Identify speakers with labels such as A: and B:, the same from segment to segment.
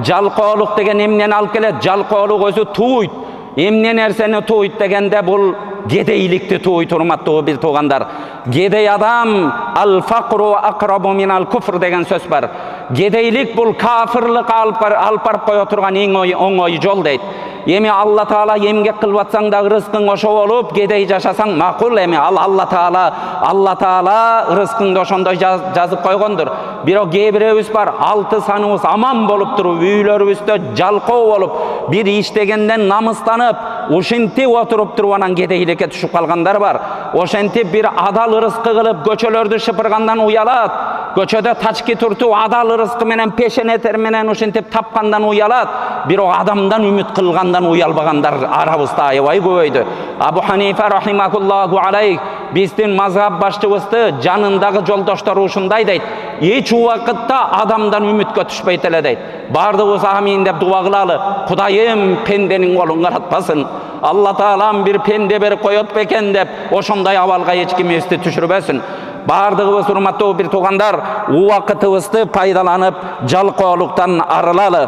A: Жалқаулық деген емнен алып келеді? Жалқаулық өзі туйт. Емнен нәрсені туйт дегенде бұл кедейлікті туйт, урматтуу бир туугандар. Кедей адам ал-фақру ақрабу минал куфр деген сөз бар. Кедейлік бұл кафырлық алып барып қоя тұрған ең оңой жол дейді. Эми Алла Таала емгек кылып атсаң да рызкың ошо болуп, кедей жашасаң макул. Эми Алла Таала рызкыңды ошондой жазып койгондур. Бирок кээ бирөөбүз бар, 6 саныбыз аман болуп туруп, үйлөрүбүздө жалкоо болуп, бир иштегенден намыстанып, ушинтип отуруп туруп анан кедейликке түшүп калгандар бар. Ошентип бир адал рызкы кылып көчөлөрдү шыпыргандан уялат. Көчөдө тачки туртуп адал рызкы менен пешенетер менен ушинтип тапкандан уялат. Бирок адамдан үмүт кылгандан уялбагандар арабызда аябай көбөйдү. Абу Ханифа рахимахуллаху алейх биздин мазхаб башчыбызды жанындагы жолдоштору ушундай дейт: эч убакытта адамдан үмүткө түшпөйт эле дейт. Бардыгыбыз амин деп дуа кылалы. Кудайым пенденин колун каратпасын. Алла Таалам бир пенде берип коет бекен деп ошондой абалга эч кимибизди түшүрбөсүн. Бардыгыбыз урматтуу бир туугандар, убакытыбызды пайдаланып жалкоолуктан арылалы.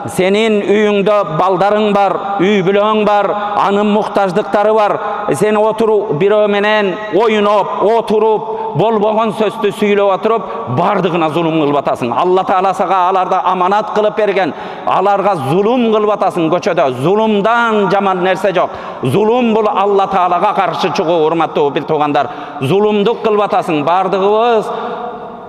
A: Сенин үйүңдө балдарың бар, үй бүлөң бар, анын муктаждыктары бар. Сен отуруп бирөө менен оюноп, отуруп, болбогон сөздү сүйлөп отуруп, бардыгына зулум кылып атасың. Алла Таала сага аларды аманат кылып берген. Аларга зулум кылып атасың көчөдө. Зулумдан жаман нерсе жок. Зулум бул Алла Таалага каршы чыгуу, урматтуу бир туугандар. Зулумдук кылып атасың. Бардыгыбыз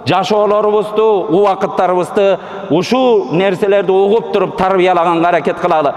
A: жашоолорубузду, убакыттарыбызды ушул нерселерди угуп туруп тарбиялаганга аракет кылалы.